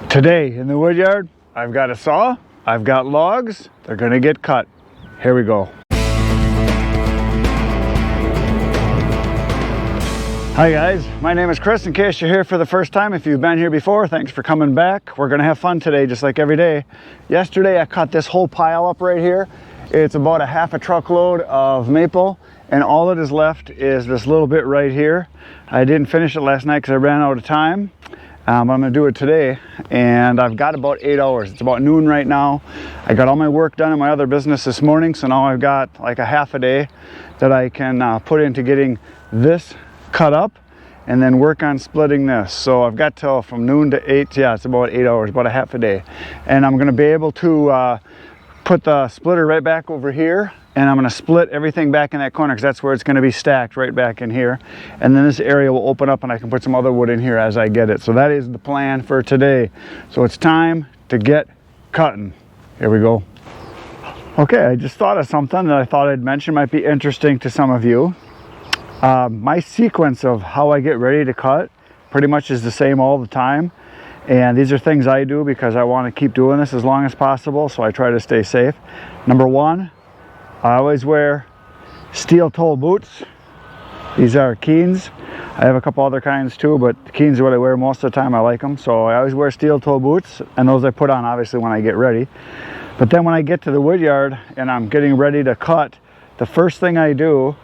Today in the wood yard, I've got a saw, I've got logs, they're gonna get cut. Here we go. Hi guys, my name is Chris. In case you're here for the first time, if you've been here before, thanks for coming back. We're gonna have fun today, just like every day. Yesterday I cut this whole pile up right here. It's about a half a truckload of maple, and all that is left is this little bit right here. I didn't finish it last night because I ran out of time. I'm gonna do it today, and I've got about 8 hours. It's about noon right now. I got all my work done in my other business this morning, so now I've got like a half a day that I can put into getting this cut up and then work on splitting this. So I've got till from noon to 8, yeah, it's about 8 hours, about a half a day. And I'm gonna be able to put the splitter right back over here, and I'm gonna split everything back in that corner because that's where it's gonna be stacked, right back in here. And then this area will open up and I can put some other wood in here as I get it. So that is the plan for today. So it's time to get cutting. Here we go. Okay, I just thought of something that I thought I'd mention might be interesting to some of you. My sequence of how I get ready to cut pretty much is the same all the time. And these are things I do because I want to keep doing this as long as possible, so I try to stay safe. Number one, I always wear steel toe boots. These are Keens. I have a couple other kinds too, but the Keens are what I wear most of the time. I like them, so I always wear steel toe boots, and those I put on obviously when I get ready. But then when I get to the wood yard and I'm getting ready to cut, the first thing I do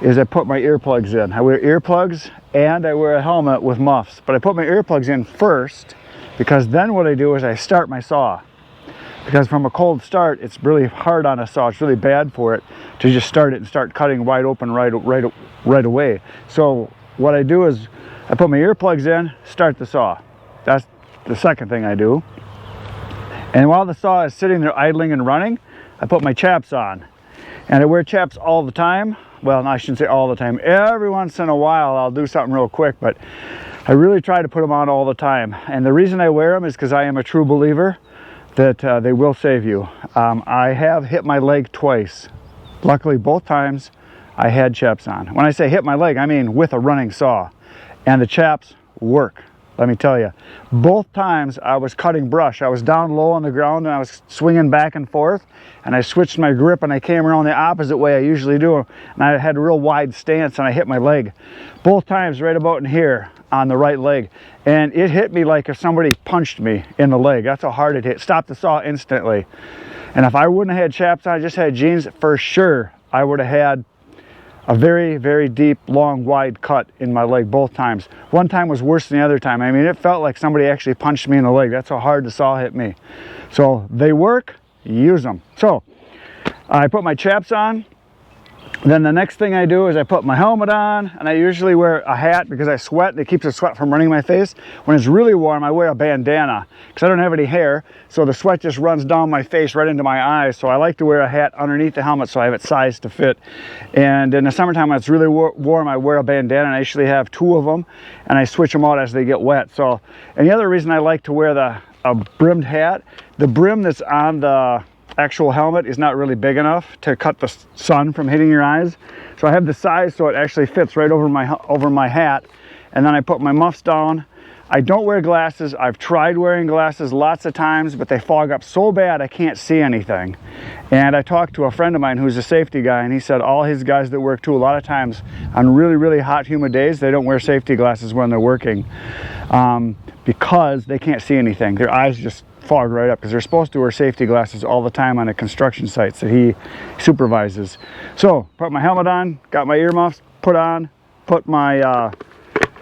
is I put my earplugs in. I wear earplugs and I wear a helmet with muffs, but I put my earplugs in first because then what I do is I start my saw. Because from a cold start, it's really hard on a saw. It's really bad for it to just start it and start cutting wide open right away. So what I do is I put my earplugs in, start the saw. That's the second thing I do. And while the saw is sitting there idling and running, I put my chaps on. And I wear chaps all the time. Well, I shouldn't say all the time. Every once in a while, I'll do something real quick, but I really try to put them on all the time. And the reason I wear them is because I am a true believer that they will save you. I have hit my leg twice. Luckily, both times I had chaps on. When I say hit my leg, I mean with a running saw. And the chaps work. Let me tell you, both times I was cutting brush. I was down low on the ground and I was swinging back and forth, and I switched my grip and I came around the opposite way I usually do, and I had a real wide stance and I hit my leg. Both times right about in here on the right leg, and it hit me like if somebody punched me in the leg. That's how hard it hit. Stopped the saw instantly. And if I wouldn't have had chaps on, I just had jeans, for sure I would have had a very, very deep, long, wide cut in my leg both times. One time was worse than the other time. I mean, it felt like somebody actually punched me in the leg. That's how hard the saw hit me. So they work, use them. So I put my chaps on. Then the next thing I do is I put my helmet on, and I usually wear a hat because I sweat. It keeps the sweat from running my face. When it's really warm, I wear a bandana because I don't have any hair, so the sweat just runs down my face right into my eyes. So I like to wear a hat underneath the helmet so I have it sized to fit. And in the summertime when it's really warm, I wear a bandana, and I usually have 2 of them, and I switch them out as they get wet. So, and the other reason I like to wear a brimmed hat, the brim that's on the actual helmet is not really big enough to cut the sun from hitting your eyes. So I have the size so it actually fits right over my hat. And then I put my muffs down. I don't wear glasses. I've tried wearing glasses lots of times, but they fog up so bad I can't see anything. And I talked to a friend of mine who's a safety guy, and he said all his guys that work too, a lot of times on really, really hot, humid days, they don't wear safety glasses when they're working because they can't see anything. Their eyes just fog right up because they're supposed to wear safety glasses all the time on the construction sites that he supervises. So put my helmet on, got my earmuffs put on, put my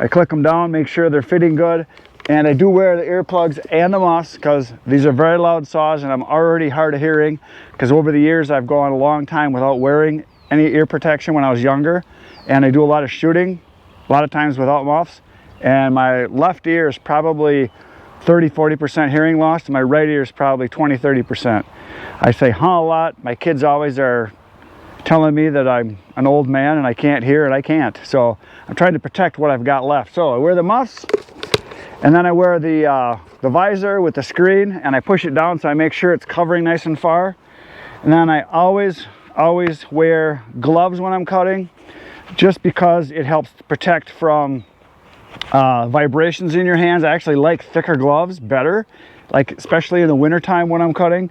I click them down, make sure they're fitting good, and I do wear the earplugs and the muffs because these are very loud saws and I'm already hard of hearing because over the years I've gone a long time without wearing any ear protection when I was younger, and I do a lot of shooting, a lot of times without muffs, and my left ear is probably 30-40% hearing loss, and my right ear is probably 20-30%. I say huh a lot. My kids always are telling me that I'm an old man and I can't hear, and I can't. So I'm trying to protect what I've got left. So I wear the muffs, and then I wear the visor with the screen, and I push it down so I make sure it's covering nice and far. And then I always wear gloves when I'm cutting, just because it helps protect from vibrations in your hands. I actually like thicker gloves better, like especially in the wintertime when I'm cutting.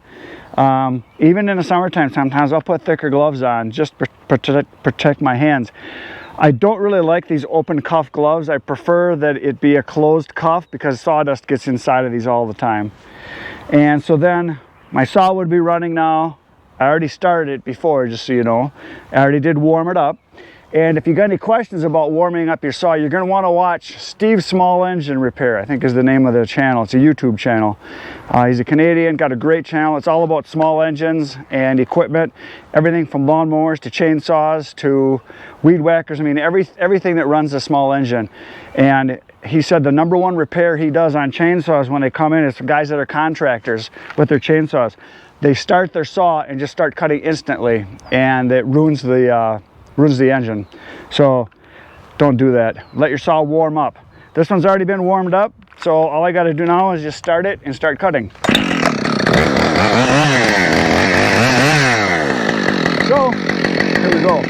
Even in the summertime, sometimes I'll put thicker gloves on just to protect my hands. I don't really like these open cuff gloves. I prefer that it be a closed cuff because sawdust gets inside of these all the time. And so then my saw would be running now. I already started it before, just so you know. I already did warm it up. And if you got any questions about warming up your saw, you're going to want to watch Steve's Small Engine Repair, I think is the name of the channel. It's a YouTube channel. He's a Canadian, got a great channel. It's all about small engines and equipment, everything from lawnmowers to chainsaws to weed whackers. I mean, everything that runs a small engine. And he said the #1 repair he does on chainsaws when they come in is guys that are contractors with their chainsaws. They start their saw and just start cutting instantly, and it ruins the engine. So don't do that. Let your saw warm up. This one's already been warmed up, so all I got to do now is just start it and start cutting. So here we go.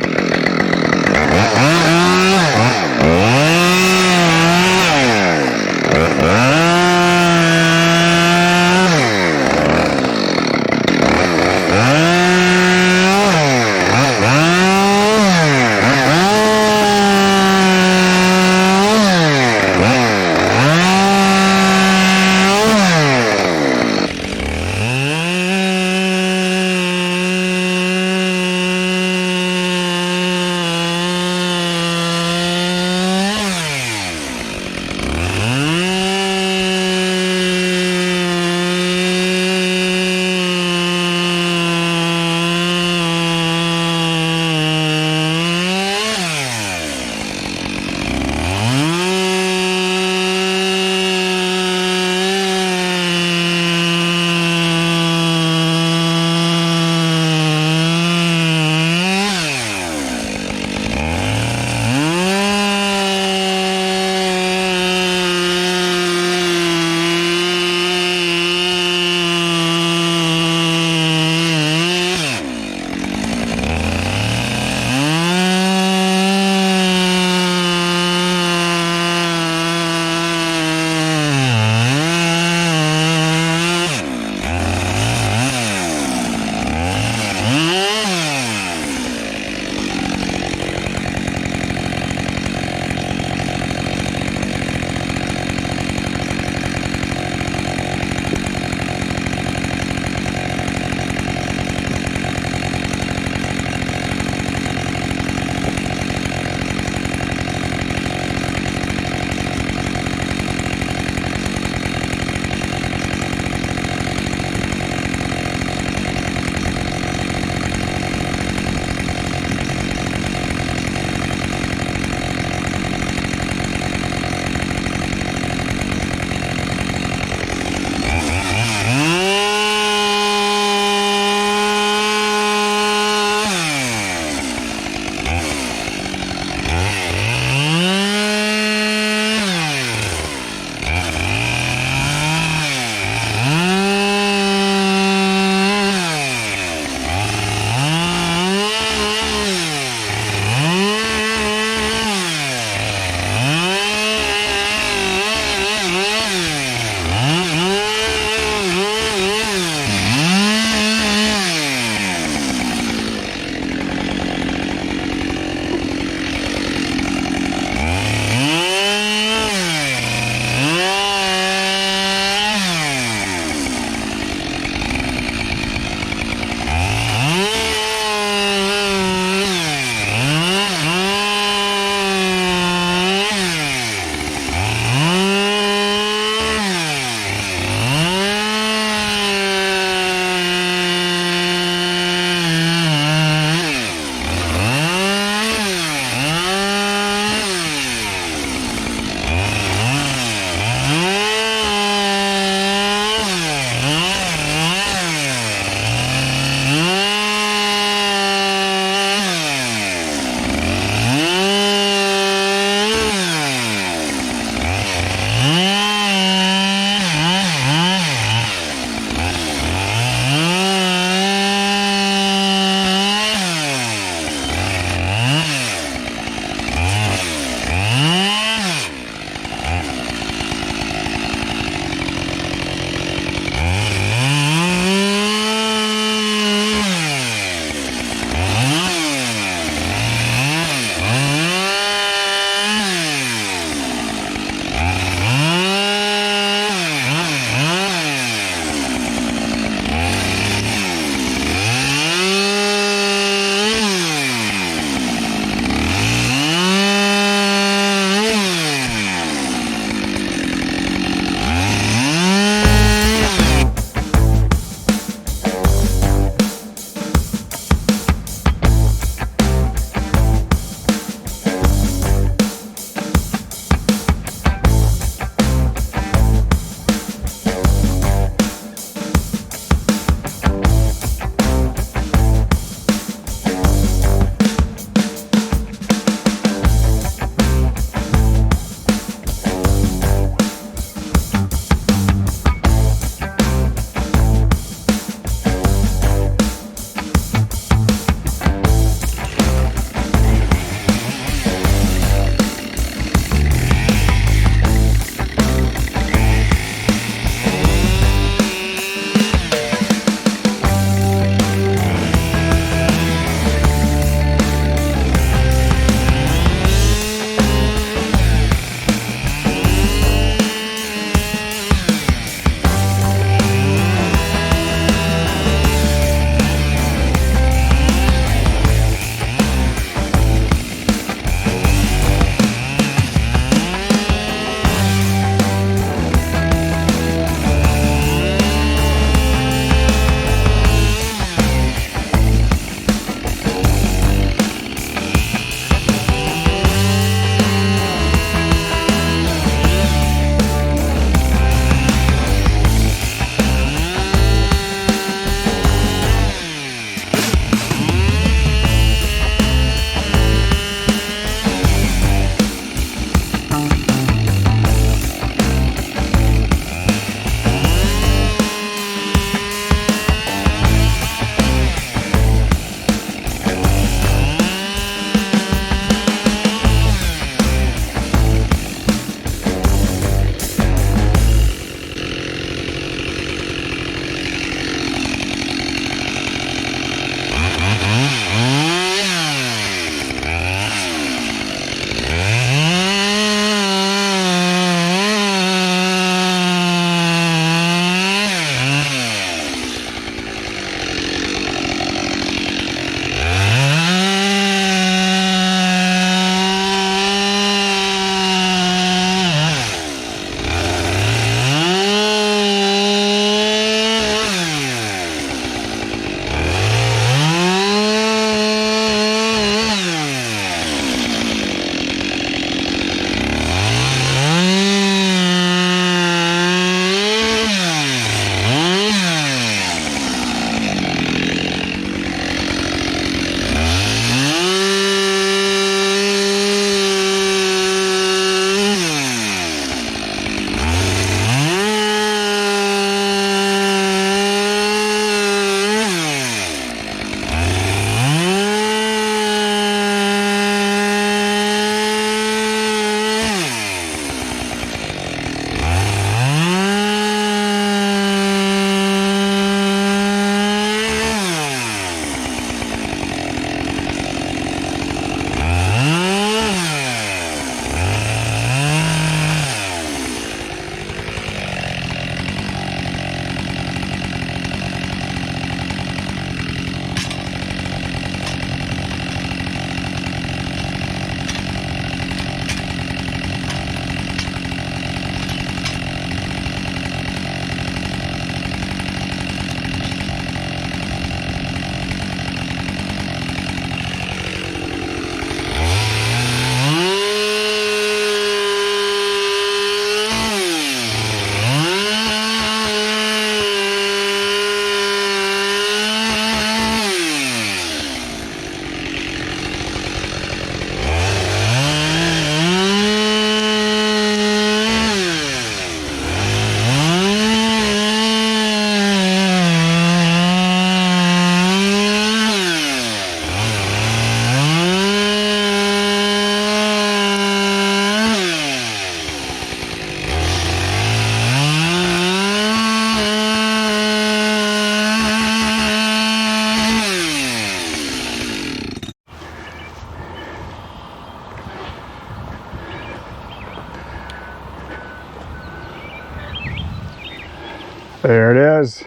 There it is.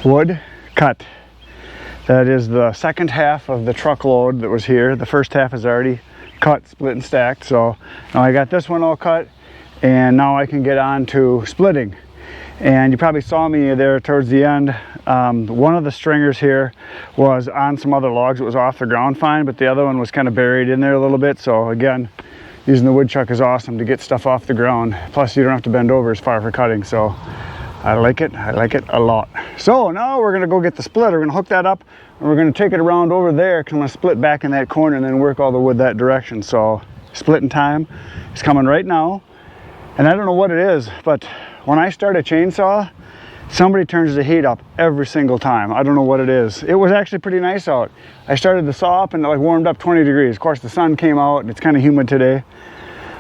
Wood cut. That is the second half of the truckload that was here. The first half is already cut, split, and stacked. So now I got this one all cut, and now I can get on to splitting. And you probably saw me there towards the end. One of the stringers here was on some other logs. It was off the ground fine, but the other one was kind of buried in there a little bit. So again, using the wood chuck is awesome to get stuff off the ground. Plus you don't have to bend over as far for cutting. So I like it a lot. So now we're gonna go get the splitter. We're gonna hook that up and we're gonna take it around over there because I'm gonna split back in that corner and then work all the wood that direction. So splitting time is coming right now. And I don't know what it is, but when I start a chainsaw, somebody turns the heat up every single time. I don't know what it is. It was actually pretty nice out. I started the saw up and it like warmed up 20 degrees. Of course the sun came out and it's kind of humid today.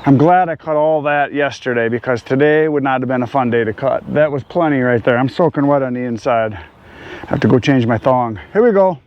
I'm glad I cut all that yesterday because today would not have been a fun day to cut. That was plenty right there. I'm soaking wet on the inside. I have to go change my thong. Here we go.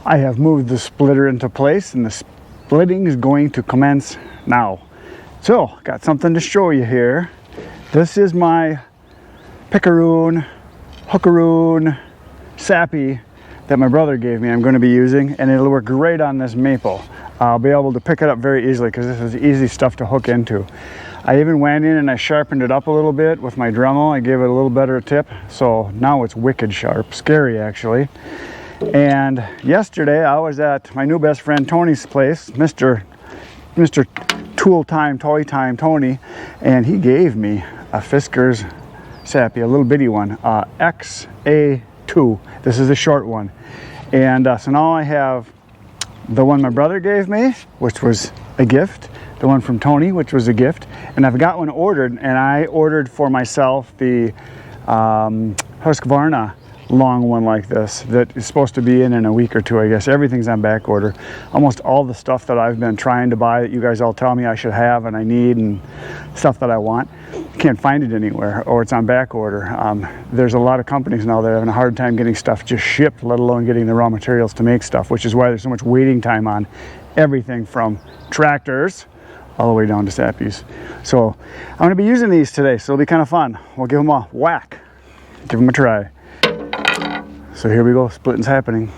I have moved the splitter into place and the splitting is going to commence now. So, got something to show you here. This is my Pickaroon, Hookaroon, Sappy that my brother gave me I'm going to be using, and it'll work great on this maple. I'll be able to pick it up very easily because this is easy stuff to hook into. I even went in and I sharpened it up a little bit with my Dremel. I gave it a little better tip, so now it's wicked sharp, scary actually. And yesterday I was at my new best friend Tony's place, Mr. Tool Time, Toy Time Tony, and he gave me a FISKARS Sappy, a little bitty one, XA2. This is a short one. And so now I have the one my brother gave me, which was a gift, the one from Tony, which was a gift, and I've got one ordered, and I ordered for myself the Husqvarna long one like this that is supposed to be in a week or two, I guess. Everything's on back order. Almost all the stuff that I've been trying to buy that you guys all tell me I should have and I need and stuff that I want, can't find it anywhere, or it's on back order. There's a lot of companies now that are having a hard time getting stuff just shipped, let alone getting the raw materials to make stuff, which is why there's so much waiting time on everything from tractors all the way down to Sappies. So I'm going to be using these today, so it'll be kind of fun. We'll give them a whack, give them a try. So here we go, splitting's happening.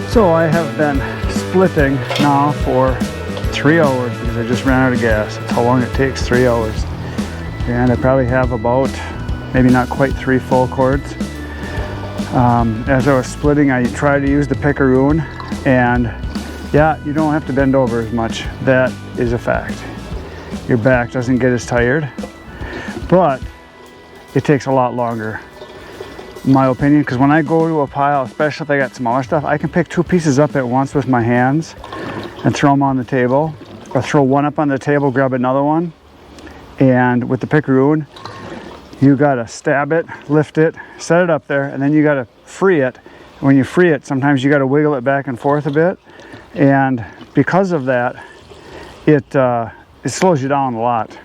So I have been splitting now for 3 hours because I just ran out of gas. That's how long it takes, 3 hours. And I probably have about, maybe not quite 3 full cords. As I was splitting, I tried to use the Pickaroon, and yeah, you don't have to bend over as much. That is a fact. Your back doesn't get as tired, but it takes a lot longer, in my opinion, because when I go to a pile, especially if I got smaller stuff, I can pick 2 pieces up at once with my hands and throw them on the table, or throw one up on the table, grab another one. And with the Pickaroon, you gotta stab it, lift it, set it up there, and then you gotta free it. When you free it, sometimes you gotta wiggle it back and forth a bit, and because of that, it slows you down a lot.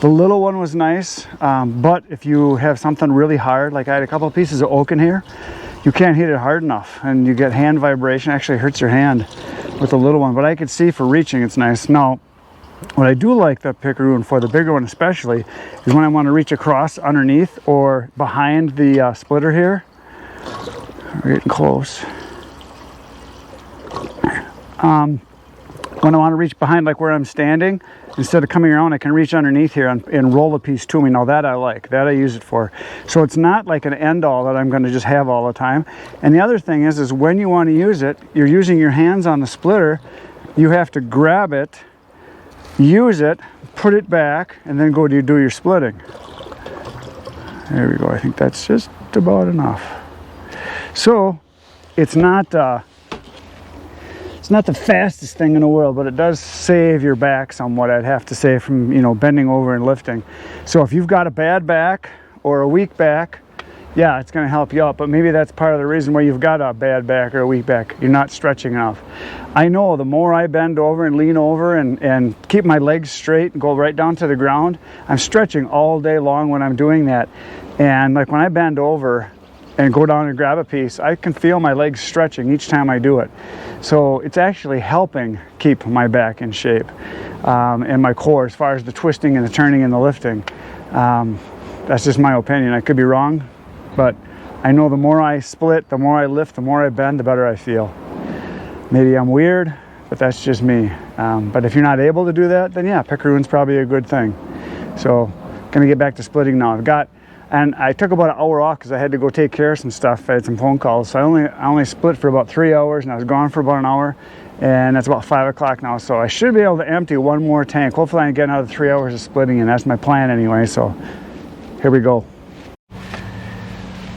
The little one was nice, but if you have something really hard, like I had a couple of pieces of oak in here, you can't hit it hard enough, and you get hand vibration. Actually, it hurts your hand with the little one, but I could see for reaching, it's nice. Now, what I do like the Pickaroon for, the bigger one especially, is when I want to reach across underneath or behind the splitter here. We're getting close. When I want to reach behind, like where I'm standing, instead of coming around, I can reach underneath here and roll a piece to me. Now that I like, that I use it for. So it's not like an end all that I'm going to just have all the time. And the other thing is when you want to use it, you're using your hands on the splitter, you have to grab it, use it, put it back, and then go to do your splitting. There we go. I think that's just about enough. So it's not the fastest thing in the world, but it does save your back somewhat, I'd have to say, from, you know, bending over and lifting. So if you've got a bad back or a weak back, yeah, it's going to help you out, but maybe that's part of the reason why you've got a bad back or a weak back. You're not stretching enough. I know the more I bend over and lean over and keep my legs straight and go right down to the ground, I'm stretching all day long when I'm doing that. And like when I bend over and go down and grab a piece, I can feel my legs stretching each time I do it. So it's actually helping keep my back in shape, and my core, as far as the twisting and the turning and the lifting. That's just my opinion. I could be wrong, but I know the more I split, the more I lift, the more I bend, the better I feel. Maybe I'm weird, but that's just me. But if you're not able to do that, then yeah, Pickaroon's probably a good thing. So gonna get back to splitting now. And I took about an hour off because I had to go take care of some stuff. I had some phone calls, so I only split for about 3 hours, and I was gone for about an hour, and that's about 5 o'clock now. So I should be able to empty one more tank. Hopefully I can get another 3 hours of splitting, and that's my plan anyway. So here we go.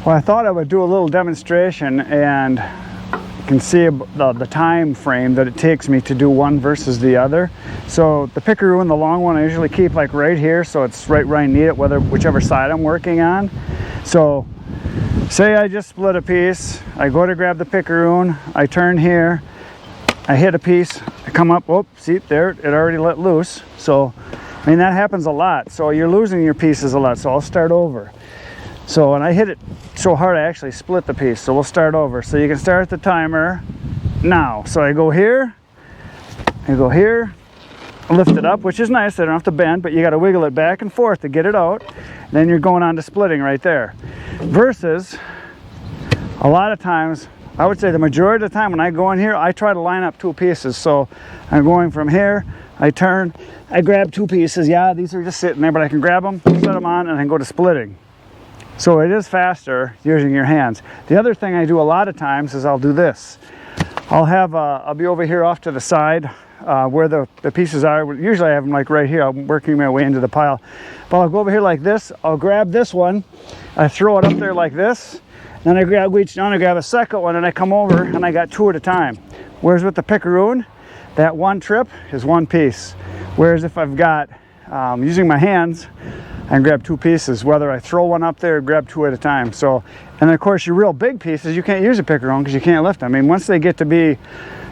Well, I thought I would do a little demonstration, and you can see the time frame that it takes me to do one versus the other. So the Pickaroon, the long one, I usually keep like right here, so it's right where I need it, whichever side I'm working on. So say I just split a piece, I go to grab the Pickaroon, I turn here, I hit a piece, I come up, oh, see there, it already let loose. So I mean, that happens a lot, so you're losing your pieces a lot. So I'll start over. So, and I hit it so hard I actually split the piece, so we'll start over. So you can start the timer now. So I go here, lift it up, which is nice, I don't have to bend, but you got to wiggle it back and forth to get it out. Then you're going on to splitting right there. Versus, a lot of times, I would say the majority of the time when I go in here, I try to line up 2 pieces. So I'm going from here, I turn, I grab 2 pieces. Yeah, these are just sitting there, but I can grab them, set them on, and then go to splitting. So it is faster using your hands. The other thing I do a lot of times is I'll do this. I'll be over here off to the side where the pieces are. Usually I have them like right here. I'm working my way into the pile. But I'll go over here like this. I'll grab this one. I throw it up there like this. Then I reach down and grab a second one, and I come over and I got 2 at a time. Whereas with the Pickaroon, that one trip is 1 piece. Whereas if I've got, using my hands, I can grab 2 pieces, whether I throw one up there or grab 2 at a time. So, and then of course your real big pieces, you can't use a Pickaroon because you can't lift them. I mean, once they get to be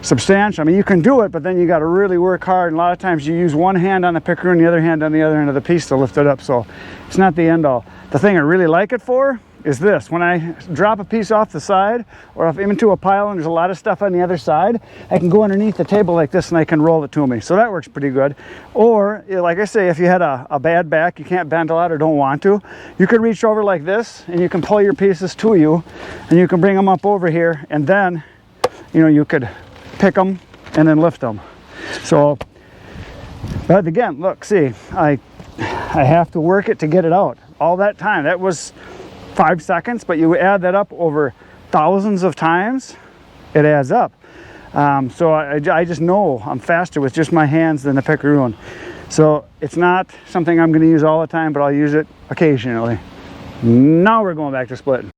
substantial, I mean, you can do it, but then you got to really work hard. And a lot of times you use one hand on the Pickaroon, the other hand on the other end of the piece to lift it up. So it's not the end all. The thing I really like it for is this. When I drop a piece off the side, or if I'm into a pile and there's a lot of stuff on the other side, I can go underneath the table like this and I can roll it to me. So that works pretty good. Or, like I say, if you had a bad back, you can't bend a lot or don't want to, you could reach over like this and you can pull your pieces to you and you can bring them up over here, and then you know, you could pick them and then lift them. So, but again, look, see, I have to work it to get it out. All that time, that was 5 seconds, but you add that up over thousands of times, it adds up. So I just know I'm faster with just my hands than the Pickaroon. So it's not something I'm going to use all the time, but I'll use it occasionally. Now we're going back to splitting.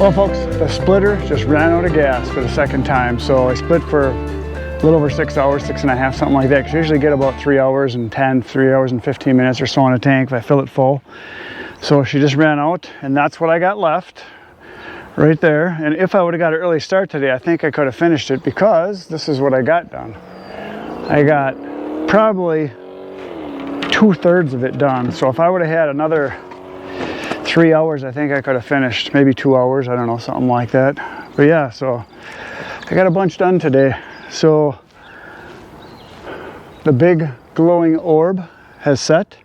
Well folks, the splitter just ran out of gas for the second time. So I split for a little over 6 hours, 6.5, something like that. Because I usually get about 3 hours and 3 hours and 15 minutes or so in a tank if I fill it full. So she just ran out, and that's what I got left right there. And if I would have got an early start today, I think I could have finished it, because this is what I got done. I got probably 2/3 of it done. So if I would have had another 3 hours, I think I could have finished. Maybe 2 hours, I don't know, something like that. But yeah, so I got a bunch done today. So the big glowing orb has set,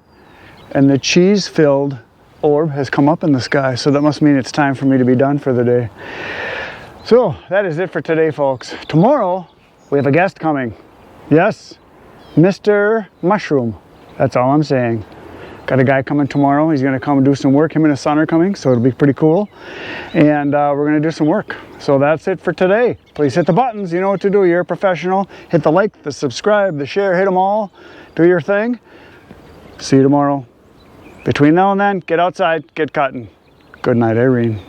and the cheese-filled orb has come up in the sky. So that must mean it's time for me to be done for the day. So that is it for today, folks. Tomorrow we have a guest coming. Yes, Mr. Mushroom. That's all I'm saying. Got a guy coming tomorrow. He's gonna come and do some work. Him and his son are coming, so it'll be pretty cool. And we're gonna do some work. So that's it for today. Please hit the buttons. You know what to do. You're a professional. Hit the like, the subscribe, the share, hit them all. Do your thing. See you tomorrow. Between now and then, get outside, get cutting. Good night, Irene.